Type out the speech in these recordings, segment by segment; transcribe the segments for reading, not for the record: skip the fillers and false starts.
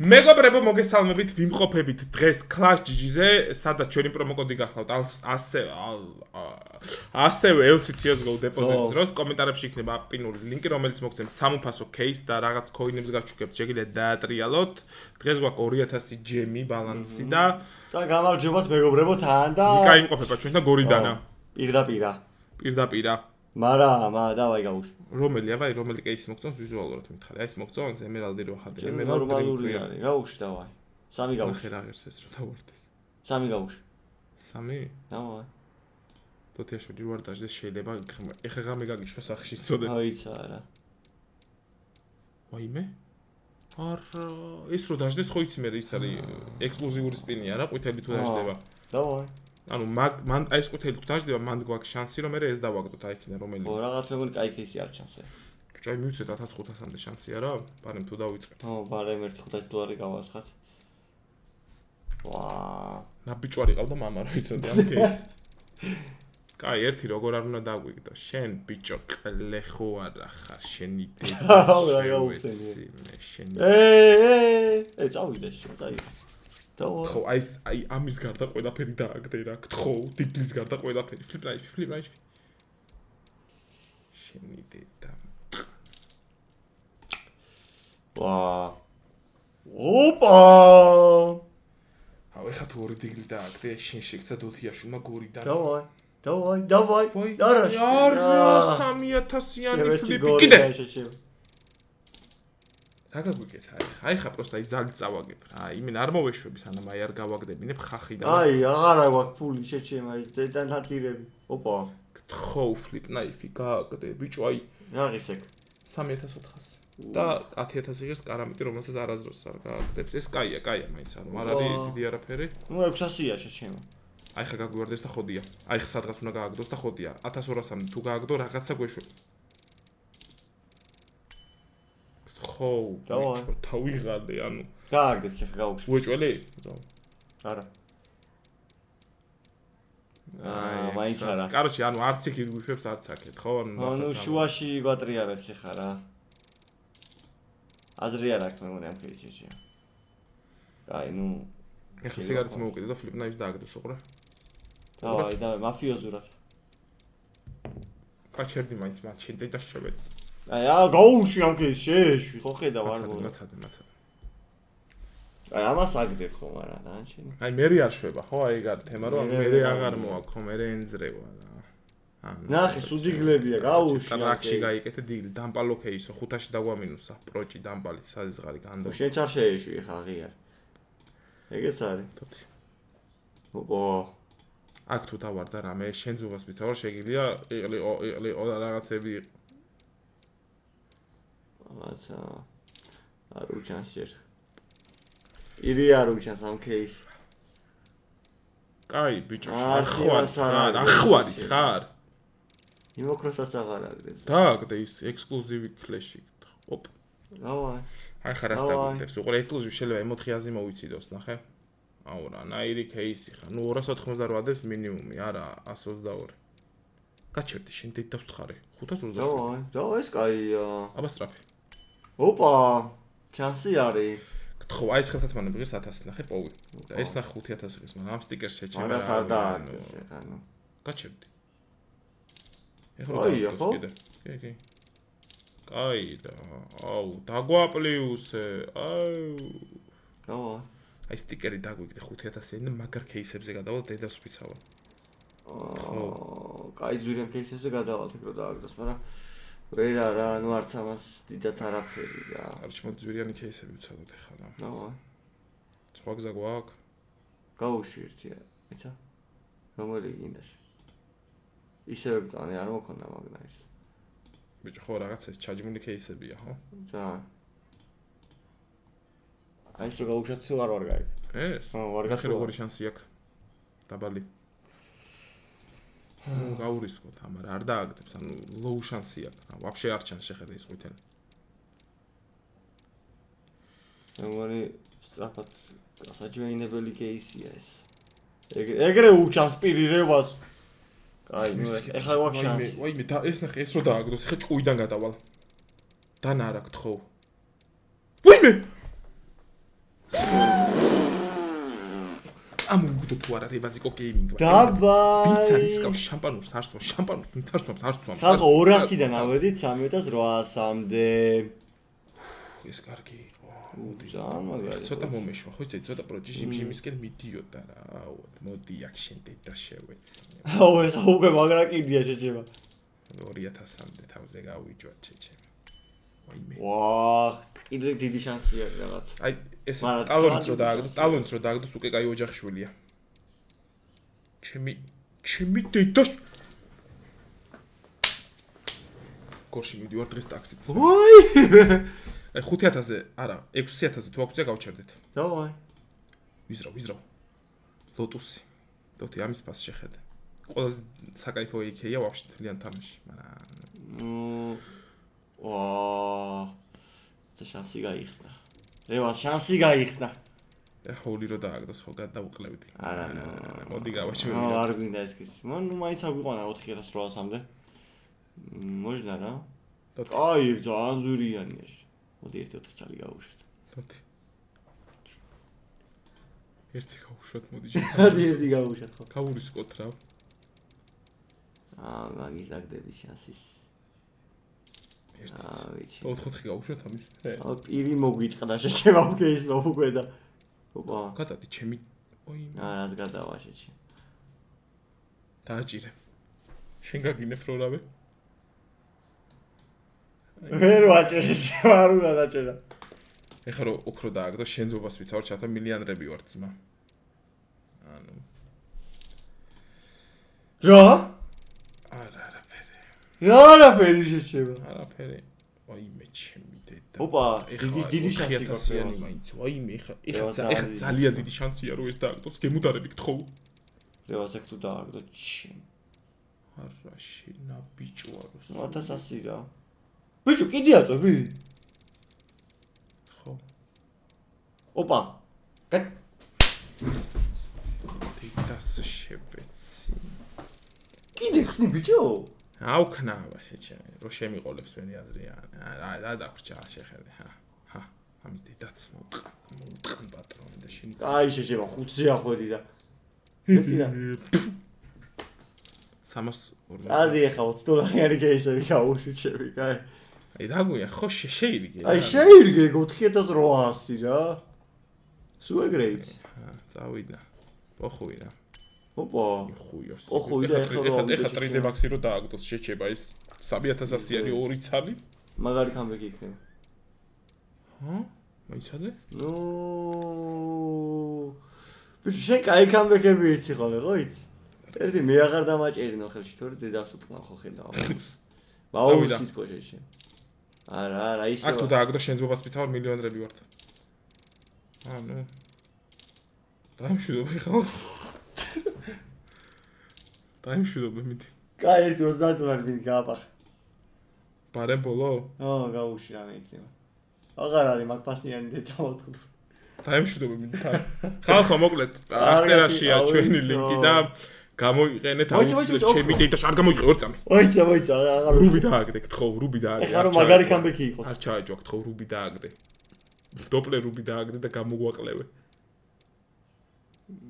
მეგობრებო, მოგესალმებით, ვიმყოფებით დღეს Clash GG-ზე, სადაც ჩვენი პრომოკოდი გახლავთ ასევე LCCS:GO დეპოზიტის დროს კომენტარებში იქნება პინული ლინკი, რომელიც მოგცემთ სამუფასო кейს და რაღაც კოინებს გაჩუქებთ, შეგიძლიათ დაატრიალოთ. დღეს გვაქვს 2000 ჯემი ბალანსი და გამარჯობათ მეგობრებო თან და ნიკა იმყოფება ჩვენთან გორიდანა. პირდაპირა. მარა, დავაი გავუშვი. რომელი кейსი მოგწონს ვიზუალურად მითხარი. აი ეს მოგწონს ემერალდი რო ხადე. ნორმალური არის. გავუშვი დავაი. 3 გავუშვი. ახლა აღერს ეს რო დავარდეს. 3 გავუშვი. 3? დავაი. თოთიაშვილი ვარ დაჟე შეიძლება ეხა ღამე გაგიშვა სახში წოდე. აიცა რა. ვაიმე? არა, ეს რო დაждდეს ხო იცი მე ის არის ექსკლუზიური სპინი არა, ყვითელი თუ დაждდება. დავაი. ანუ მან აი ეს ყვითელი თუ დაждდება, მან გვაქვს შანსი რომ მე ეს დავაგდოთ აი იქიდან რომელი. ხო, რაღაც მეგონი კაი кейსი არ ჩანს. ბიჭო, აი მივცეთ 1500-მდე შანსი არა? ბარემ თუ დავიწყებ. ხო, ბარემ 1.500 გავასხათ. ვაა. ნაბიჭვარი ყავდა მამა რა იცოდი ამ кейსს. კაი, ერთი როგორ არ უნდა დაგვიგდო. შენ ბიჭო, ყლეხო არა ხარ, შენი დედა. რა გაუხსენია. მე შენი. წავიდე შენ, წაი. ხო, აი ამის გარდა ყველაფერი დააგდე რა, გთხოვ, დილის გარდა ყველაფერი. ფლიპ-რაიში. შენი დედა. ვაა. ოპა! აუ, ეხა თუ ორი დილი დააგდე, შენ შეგცა დოთიაშვილმა გორიდან. დავაი. არა, 3000-იანი ფლიპი. კიდე. რა გაგვიგეთ აი ხა პროსტა ის ძალით წავაგებ რა იმენ არ მოვეშვები სანამ აი არ გავაგდებინებ ხახი და აი აღარა გვაქვს ფული შეჩემ აი დედან ჰატირები ოპა გთხოვ ფლიპ ნაიფი გააგდე ბიჭო აი რაღაც ეგ 3400 და 10000 იღებს კარამიტი რომელსაც არაზროს არ გააგდებს ეს კაია მაინც არ არის დიდი არაფერი ნუ 600-ია შეჩემ აი ხა გაგვიარდეს და ხოდია აი ხა სადღაც უნდა გააგდოს და ხოდია 1200-მდე თუ გააგდო რაღაცა გვეშვები ხო, ბიჭო, თავიღალე, ანუ. გააგდეთ ხა გავუშვი. უეჭველი? არა. მაინც არა. კაროჩი, ანუ არც იქ იგუშვებს, არც აქეთ, ხო? ანუ შუაში გვატრიალებს ხა რა. აზრი არ აქვს მეგონი ამ кейსში. აი, ნუ ეხლა სიგარეტს მოვუკიდე და ფლიპ ნაიფს დააგდოს, უყურე. და მაფიოზურად. კაჩერდი მაინც მათ შენ და შევეც. აი გაუშვი ამ кейსში, ხო ხედავ არ გო. მაცადე. აი ამას აგდებ ხო, მაგრამ რა შენ. აი მე არ შვება, ხო, აი ეგ არის თემა, რომ მე აღარ მოაქვს, ხო, მე ენძრევა რა. ნახე, სუდიგლებია, გაუშვი. ტრაქში გაიკეთე დილი, დამპალო кейსო, 500-ში დაგვამინუსა, პროჭი დამპალი, საზღარი განდო. შენ ჩარ შეეშვი ხა ღიარ. ეგეც არის. ოპო. აქ თუ დავარ და რამე შენ ზუგას ვიცავარ, შეგიძლია იყლიყო რაღაცები აცა არ უჩანს ჯერ. ირი არ უჩანს ამ кейს. კაი, ბიჭო, ახვარი ხარ. იმოქროსაც აღარ აგდებს. დააგდე ის ექსკლუზივი ფლეში. ოპ. დავაი. აი ხარ ასე დაგდებს. უყურე ექსკლუზივი შეიძლება 400-ზე მოვიციდოს, ნახე. აუ რა, ნაირი кейსი ხარ. ნუ 290 დებს მინიმუმი, არა 122. გაჩერდი შენ დედავს თხარე. 520. დავაი, ეს კაია. აბა სტრაფი. ოპა, ჩანსი არის. ხო, აი ეს ხელთათმანები ღირს 1000 ნახე პოვი. და ეს ნახე 5000 ღირს, მაგრამ ამ სტიკერს შეჩემ რა. არა, დააგდეს ეხა ნუ. გაჩერდი. ეხლა ხო? კი. კაი და აუ, დაგვაპლიუსე. აუ. დავაი. აი სტიკერი დაგვიგდე 5000-იანი და მაგარ кейსებზე გადავალ დედას ვიცავარ. ხო. კაი ზურიან кейსებზე გადავალ ეგ რო დააგდოს, მაგრამ ვერა რა, ნუ არც ამას დიდათ არაფერი რა. არჩ მოდი ზურიანი кейსები ვიცადოთ ეხლა რა. დავაი. სხვა გზა გვაქვს? გაუშვი ერთია, იცი? რომელი გინდა? ისევე ბტანი არ მოქონდა მაგნაის. ბიჭო, ხო რაღაცა ეს ჩაჯმული кейსებია, ხო? ძა. აი ეს გაუშვათ თუ არ ვარ გაიგე. ეს? ხო, ვარ გახი როგორი შანსი აქვს? დაბალი. ნუ გაურისკოთ, ამარა არ დააგდებს, ანუ ლოუ შანსი აქვს. ვაფშე არ ჩანს შეხედე ის ყვითელი. მეგონი სწრაფად გასაჯვენებელი кейსია ეს. ეგრე უჩანს პირი რევას. აი, ნუ ეხლა ვაქვს შანსი. ვაიმე, ეს ნახე, ეს რო დააგდოს, ეხლა ჭკუიდან გადავალ. დანა არა გთხოვ. ვაიმე! წამოვიდო თუ არა რევაზიკო გეიმინგ. დავაი. ვინც არის გავს შამპანურს არსვავს, შამპანურს ვინც არსვავს, არსვავს. ხალხო 200-დან ავედით 3800-მდე. ეს კარგი იყო. მოდი ძალიან მაგარი. ცოტა მომეშვა, ხო იცი, ცოტა პროჯიმისკენ მიდიოდა რა. მოდი აქ შენ დედა შევეცი. აუ ეხა უკვე მაგრა კიდია შეჭება. 2000-მდე თავზე გავიჯვა შეჭება. ვაიმე. ვაჰ, კიდე დიდი შანსია რაღაც. აი ეს ტალონს რო დააგდოს უკვე კაი ოჯახშვილია. ჩემი დედა გორში მიდივარ დღეს ტაქსით. ვაი! აი 5000-ზე, არა, 6000-ზე თუ აქვს გავჩერდეთ. დავაი. ვიზრავ. ლოტუსი. დოთი ამის ფას შეხედე. ყველაზე საკაიფო იქეია ვაფშე თლიან თამაში, მაგრამ ვაა. ეს შანსი გაიხსნა. რევა შანსი გაიხსნა. ეხა ული რო დააგდოს ხო გადავუყლევდი. არა, მოდი გავაჩვევი. არ გვინდა ეს კის. ნუ მაინც აგვიყვანა 4800-მდე. მოჟნა რა. აი, ძალიან ზურიანია. მოდი 1-4 წელი გავუშვით. დოთი. ერთი გავუშვათ, მოდი. ერთი გავუშვათ ხო. გავურისკოთ რა. მაგის აგდები შანსის. ერთი. 4-4 გავუშვათ ამის. პირი მოგვიტყდა შეჭება უკვე ის მოუკვედა. ოპა. გადადი ჩემი. ოი. რას გადავა შეჭე. დააჭირე. შენ გაგინებ რო რავე. ვერ ვაჭერ შეჭება არ უნდა დაჭერა. ეხლა რო ოქრო დააგდო შენ ზობას ვიცავარ ჩათა მილიონერები ვარ ძმა. ანუ რა? არაფერი შეჭება. არაფერი. ვაიმე ჩემი დედა. ოპა, დიდი შანსი გაქვს. მაინც. ვაიმე ეხლა ძალიან დიდი შანსია რომ ეს დააგდოს. გემუდარები გთხოვ. რევასაკ თუ დააგდო ჩემ. არა შენა ბიჭوارოს. 1100 რა. ბიჭო, კიდე აწვევი? ხო. ოპა. დედას შევეცი. კიდე ხსნი ბიჭო? აუქნავა შეჭამე, რო შემიყოლებს მენი აზრია. რა დაგვრჩა შეხედე. ჰა. ამის დედაც მოუტყან პატრონი და შენი. აი შეჭება 5-ზე ახვედი და. 340. ადი ახლა $20 კეისები გავუშვიჩები, კაი. აი რა გვია, ხო შეირიგე. აი შეირიგე 4800 რა. სულ ეგრეიც. წავიდა. პოხუი რა. ოპა. ხუიოს. პოხუი და ეხლა 3D Max-ი რო დააგდოს შეჭება ის 3800-იანი 2 ცალი. მაგარი კამბექი იქნება. ჰა? მაიცადე? ნუ ბიჭო, შენ კაი კამბექები იცი ხოლმე, ხო იცი? ერთი მე აღარ დამაჭერინო ხელში, თორე დედას უთქნა ხო ხედავ. მაუსით კოშეში. არა, ისე. აქ თუ დააგდო შენ ზობას ვიცავარ მილიონერები ვართ. ანუ დაიმშვიდობ ხალ. დაიმშვიდობ მიდი. კაი, ერთი 30 დოლარი მიდი გააპახე. ბარემ ბოლო? გაუში რამე იქნება. აღარ არის მაგფასიანი დედა მოთხდა. დაიმშვიდობ მიდი თან. ხალხო მოკლედ, აღწერაშია ჩვენი ლინკი და გამოიყენეთ აუცილებლად ჩემი დედა არ გამოიყენე 2 წამი. მოიცა, აღარ რუბი დააგდე, გთხოვ, რუბი დააგდე. ახლა რომ მაგარი კამბექი იყოს. არ ჩააჯვა, გთხოვ, რუბი დააგდე. დოპლერ რუბი დააგდე და გამოგვაკლევე.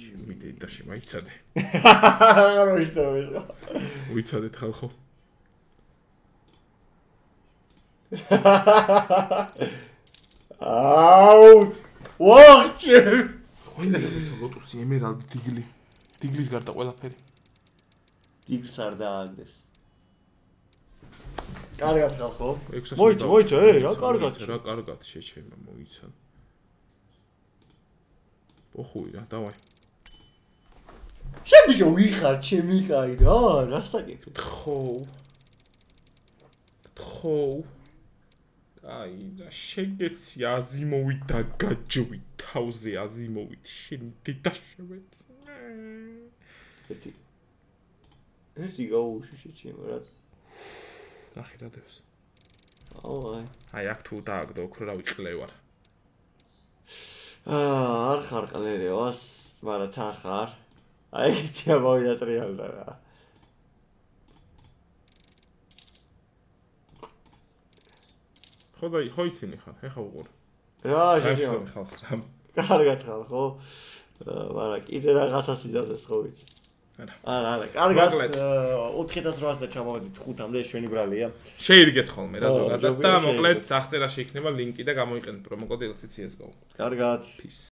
ჩემი დედაში მაიცადე. აღარ ვიშტოვე. უიცადეთ ხალხო. აუტ! ვახჩე! ყველა ის ლოტუსი, ემერალდი, დიგლი. დიგლის გარდა ყველაფერი. დიგლს არ დააგდეს. კარგად ხალხო. მოიცა, რა კარგად. რა კარგად შეჩება, მოიცა. პოხუი რა, დავაი. შენ ბიჭო ვიხარ ჩემი კაი რა, რასაკეთებ? ხო. აი, და შეგეცი აზიმოვით და გაჯვით თავზე აზიმოვით შენ დედა შევეც. ერთი გაუშვი შეჭება რა. ნახე რა დევს. აი აქ თუ დააგდო ოქრო რა ვიყლევარ. არ ხარ ყლერევას, მაგრამ თან ხარ. აი ეცია მოვიდა ტრიალდა რა. ხო იცინი ხარ, ეხა უყურ. რა შეჭება ხალხს. კარგად ხალხო. მაგრამ კიდე რაღაცას იზავდეს ხო ვიცი. არა, კარგად 4800 და ჩამოვედით 5-მდე ჩვენი ბრალია. შეირგეთ ხოლმე რა ზოგადად და მოკლედ აღწერაში იქნება ლინკი და გამოიყენეთ პრომო კოდი LCCSGO. კარგად. Peace.